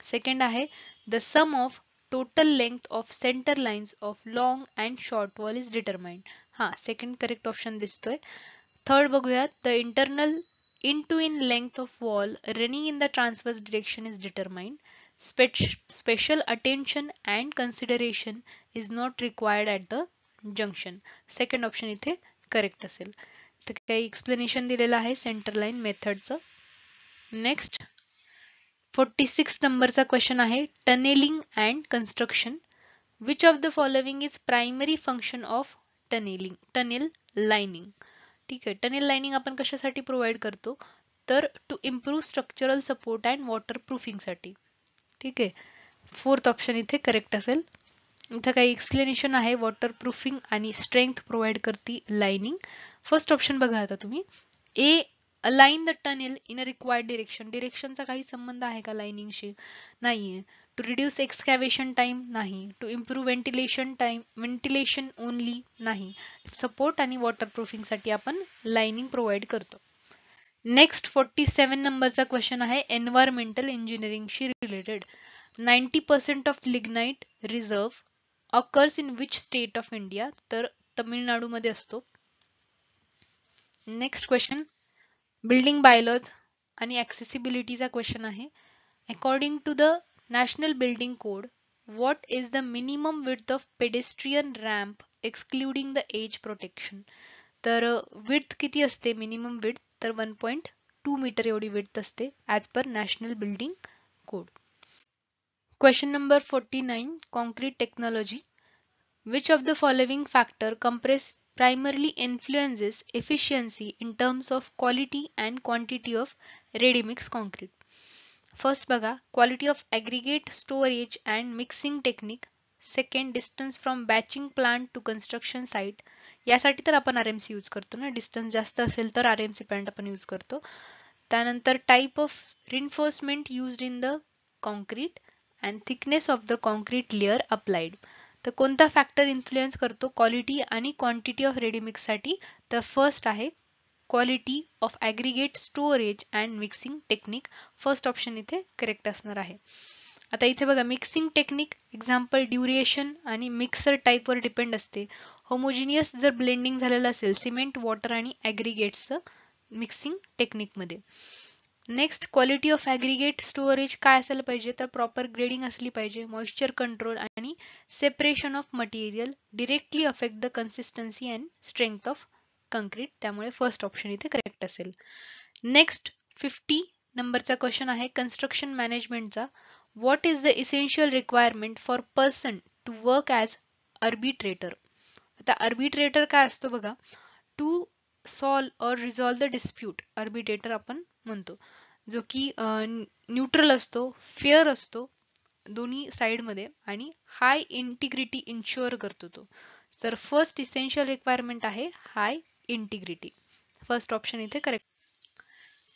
Second आहे the sum of total length of center lines of long and short wall is determined. हा second correct option दिसतोय. Third बघूयात. The internal in to in length of wall running in the transverse direction is determined. Special attention and consideration is not required at the junction. Second option इथे correct असेल. तर काही explanation दिलेलं आहे centre line मेथडचं. Next 46 नंबरचा question आहे tunneling and construction. Which of the following is primary function of tunneling? Tunnel lining. ठीक आहे, टनेल लाइनिंग आपण कशासाठी प्रोव्हाइड करतो? तर to improve structural support and water proofing साठी. ठीक आहे, फोर्थ ऑप्शन इथे करेक्ट असेल. इथं काही एक्सप्लेनेशन आहे. वॉटर प्रूफिंग आणि स्ट्रेंथ प्रोव्हाइड करते लाइनिंग. फर्स्ट ऑप्शन बघा आता तुम्ही. A align the tunnel in a required direction. डिरेक्शनचा काही संबंध आहे का लाइनिंगशी? नाहीये. टू रिड्यूस एक्सकॅव्हेशन टाइम नाही. To improve ventilation time, ventilation only नाही. सपोर्ट आणि वॉटर प्रूफिंग साठी आपण लाइनिंग प्रोव्हाइड करतो. नेक्स्ट 47 नंबरचा क्वेश्चन आहे एन्व्हायरमेंटल इंजिनिअरिंगशी related. 90% of lignite reserve occurs in which state of India? तर तमिळनाडूमध्ये असतो. नेक्स्ट क्वेश्चन बिल्डिंग बायलॉज आणि ॲक्सेसिबिलिटीचा क्वेश्चन आहे. According to the national building code what is the minimum width of pedestrian ramp excluding the edge protection? तर width किती असते minimum width? तर 1.2 मीटर एवढी विड्थ असते as per national building code. Question number 49 concrete technology. Which of the following factor primarily influences efficiency in terms of quality and quantity of ready-mix concrete? First बघा, quality of aggregate storage and mixing technique. Second, distance from batching plant to construction site. यासाठी तर आपण RMC use करतो ना. Distance जास्त असेल तर RMC pant आपण यूज करतो. त्यानंतर type of reinforcement used in the concrete and thickness of the concrete layer applied. तर कोणता फॅक्टर इन्फ्लुएन्स करतो क्वालिटी आणि क्वांटिटी ऑफ रेडीमिक्स साठी? तर फर्स्ट आहे quality of aggregate storage and mixing technique. First option इथे करेक्ट असणार आहे. आता इथे बघा मिक्सिंग टेक्निक एक्झाम्पल ड्युरेशन आणि मिक्सर टाईपवर डिपेंड असते. होमोजिनियस जर ब्लेंडिंग झालेलं असेल सिमेंट, वॉटर आणि ॲग्रिगेट्सचं मिक्सिंग टेक्निकमध्ये. Next quality of aggregate storage काय असायला पाहिजे? तर प्रॉपर ग्रेडिंग असली पाहिजे. मॉइश्चर कंट्रोल आणि separation of material directly affect the consistency and strength of concrete. त्यामुळे फर्स्ट ऑप्शन इथे करेक्ट असेल. नेक्स्ट 50 नंबरचा क्वेश्चन आहे कन्स्ट्रक्शन मॅनेजमेंटचा. What is the essential requirement for person to work as arbitrator? आता आर्बिट्रेटर काय असतो बघा, to solve or resolve the dispute arbitrator आपण म्हणतो, जो की न्यूट्रल असतो, फेअर असतो दोन्ही साइडमध्ये आणि हाय इंटिग्रिटी इन्शुअर करतो तो. तर फर्स्ट इसेन्शियल रिक्वायरमेंट आहे हाय इंटिग्रिटी. फर्स्ट ऑप्शन इथे correct.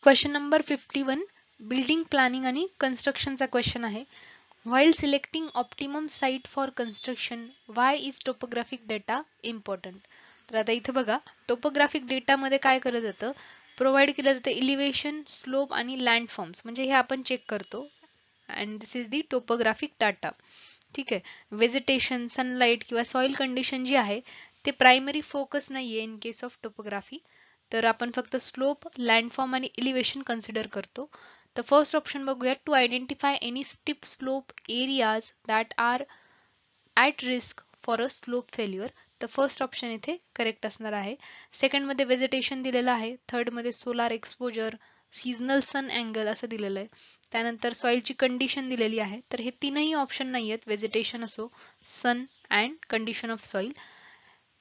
Question number 51 building planning आणि कन्स्ट्रक्शनचा क्वेश्चन आहे. While selecting optimum site for construction Y is topographic data important? तर आता इथे बघा टोपोग्राफिक डेटामध्ये काय केलं जातं, प्रोव्हाइड केलं जातं इलिव्हेशन, स्लोप आणि लँडफॉर्म्स, म्हणजे हे आपण चेक करतो and this is the topographic data. ठीक आहे. व्हेजिटेशन, सनलाईट किंवा सॉइल कंडिशन जी आहे ते प्रायमरी फोकस नाहीये इन केस ऑफ टोपोग्राफी. तर आपण फक्त स्लोप, लँडफॉर्म आणि इलिव्हेशन कन्सिडर करतो. तर फर्स्ट ऑप्शन बघूया, to identify any steep slope areas that are at risk for a slope failure. तर फर्स्ट ऑप्शन इथे करेक्ट असणार आहे. सेकंड मध्ये व्हेजिटेशन दिलेलं आहे. थर्ड मध्ये solar exposure, seasonal sun angle असं दिलेलं आहे. त्यानंतर सॉइलची कंडिशन दिलेली आहे. तर हे तीनही ऑप्शन नाही आहेत, व्हेजिटेशन असो, सन अँड कंडिशन ऑफ सॉइल.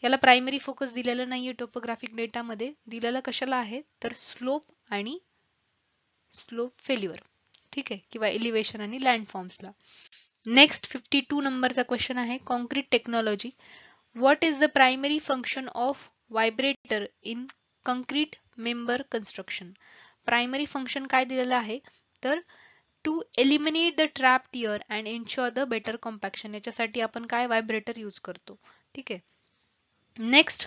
याला प्रायमरी फोकस दिलेलं नाहीये टोपोग्राफिक डेटामध्ये. दिलेलं कशाला आहे तर स्लोप आणि स्लोप फेल्युअर. ठीक आहे, किंवा एलिव्हेशन आणि लँडफॉर्म्सला. नेक्स्ट 52 नंबरचा क्वेश्चन आहे concrete technology. What is the primary function of vibrator in concrete member construction? Primary function काय दिलेलं आहे तर to eliminate the trapped air and ensure the better compaction. याच्यासाठी आपण काय व्हायब्रेटर यूज करतो. ठीक आहे. नेक्स्ट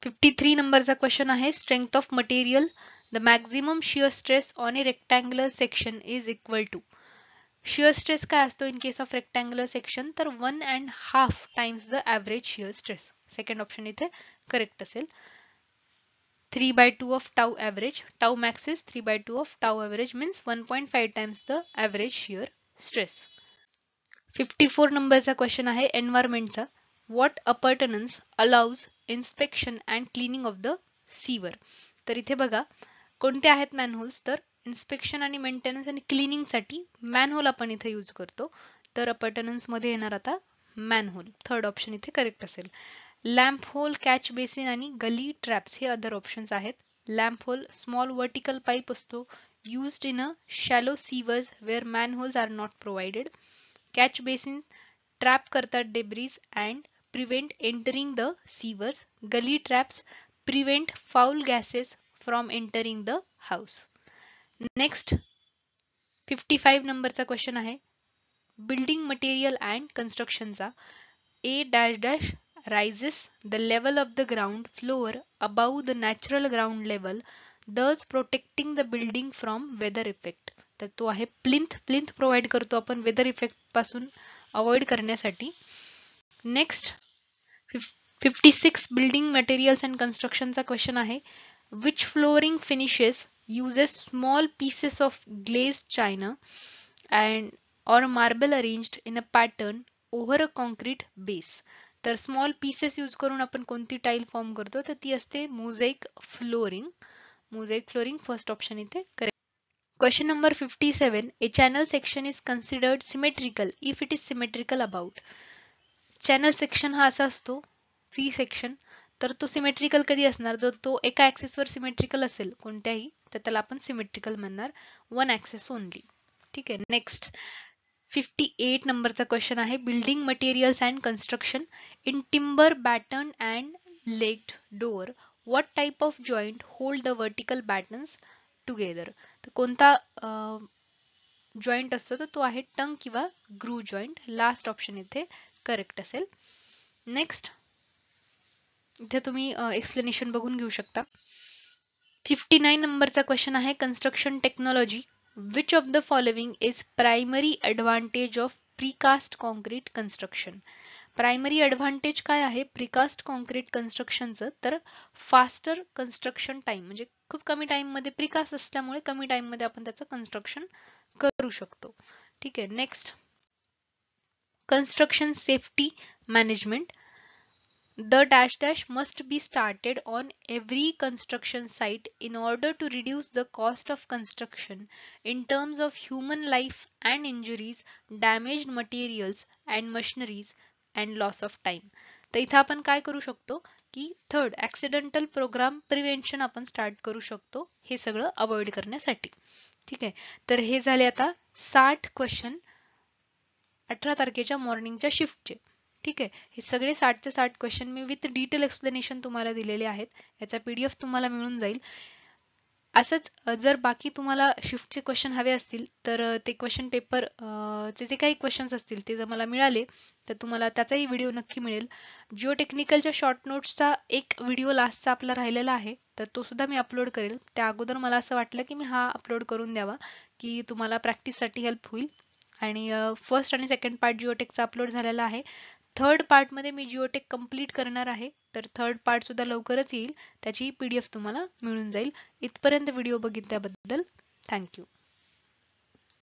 53 नंबरचा क्वेश्चन आहे strength of material. The maximum shear stress on a rectangular section is equal to. Shear stress काय असतो in case of rectangular section तर 1.5 times the average shear stress. Second option इथे correct असेल. 3/2 of tau average. Tau max is 3/2 of tau average means 1.5 times the average shear stress. 54 नंबरचा question आहे एन्व्हायरमेंटचा. What appurtenance allows inspection and cleaning of the sewer? तर इथे बघा कोणते आहेत मॅनहोल्स तर इन्स्पेक्शन आणि मेंटेनन्स आणि क्लिनिंग साठी मॅनहोल आपण इथे यूज करतो. तर appurtenance मध्ये येणार आता मॅनहोल. थर्ड ऑप्शन इथे करेक्ट असेल. लॅम्प होल, कॅच बेसिन आणि गली ट्रॅप्स हे अदर ऑप्शन्स आहेत. Lamp hole small vertical pipe असतो used in a shallow sewers where manholes are not provided. Catch basin trap करतात debris and prevent entering the sewers. Gully traps prevent foul gases from entering the house. Next 55 नंबरचा question आहे building material and कन्स्ट्रक्शनचा. A dash dash rises the level of the ground floor above the natural ground level, thus protecting the building from weather effect. तर तो आहे plinth. Plinth provide करतो आपण weather effect पासून avoid करण्यासाठी. Next 56 building materials and कन्स्ट्रक्शनचा question आहे which flooring finishes uses small pieces of glazed china and or marble arranged in a pattern over a concrete base. तर small pieces use करून आपण कोणती tile form करतो तर ती असते mosaic flooring. Mosaic flooring first option इथे correct. Question number 57 a channel section is considered symmetrical if it is symmetrical about. Channel section हा असा असतो सी सेक्शन तर तो सिमेट्रिकल कधी असणार जर तो एका ऍक्सिसवर सिमेट्रिकल असेल कोणत्याही तर त्याला आपण सिमेट्रिकल म्हणणार. One axis only. ठीक आहे. नेक्स्ट 58 नंबरचा क्वेश्चन आहे building materials and construction. In timber batten and ledged door what type of joint hold the vertical battens together. तर कोणता जॉईंट असतो तर तो आहे टंग किंवा ग्रू जॉईंट. लास्ट ऑप्शन इथे करेक्ट असेल. नेक्स्ट इथे तुम्ही एक्सप्लेनेशन बघून घेऊ शकता. 59 नंबरचा क्वेश्चन आहे construction technology. Which of the following is primary advantage of precast concrete construction. Primary advantage काय आहे प्रीकास्ट कॉन्क्रीट कन्स्ट्रक्शनचं, तर फास्टर कन्स्ट्रक्शन टाइम, म्हणजे खूप कमी टाइममध्ये प्रीकास्ट असल्यामुळे कमी टाइममध्ये आपण त्याचं कन्स्ट्रक्शन करू शकतो. ठीक आहे. Next construction safety management. The dash dash must be started on every construction site in order to reduce the cost of construction in terms of human life and injuries, damaged materials and machineries and loss of time. तर इथं आपण काय करू शकतो की third accidental programme prevention आपण start करू शकतो हे सगळं अवॉइड करण्यासाठी. ठीक आहे. तर हे झाले आता 60 क्वेश्चन 18 तारखेच्या मॉर्निंगच्या शिफ्टचे. ठीक आहे. हे सगळे 60चे 60 question me with detail explanation तुम्हाला दिलेले आहेत. याचा PDF तुम्हाला मिळून जाईल. असंच जर बाकी तुम्हाला शिफ्टचे क्वेश्चन हवे असतील तर ते क्वेश्चन पेपर चे जे काही क्वेश्चन्स असतील ते जर मला मिळाले तर तुम्हाला त्याचाही व्हिडिओ नक्की मिळेल. जिओ टेक्निकलच्या शॉर्ट नोट्सचा एक व्हिडिओ लास्टचा आपला राहिलेला आहे तर तो सुद्धा मी अपलोड करेल. त्या अगोदर मला असं वाटलं की मी हा अपलोड करून द्यावा की तुम्हाला प्रॅक्टिससाठी हेल्प होईल. आणि फर्स्ट आणि सेकंड पार्ट जिओटेकचा अपलोड झालेला आहे. थर्ड पार्टमध्ये मी जिओटेक कंप्लीट करणार आहे तर थर्ड पार्ट सुद्धा लवकरच येईल. त्याची PDF तुम्हाला मिळून जाईल. इथपर्यंत व्हिडिओ बघितल्याबद्दल थँक्यू.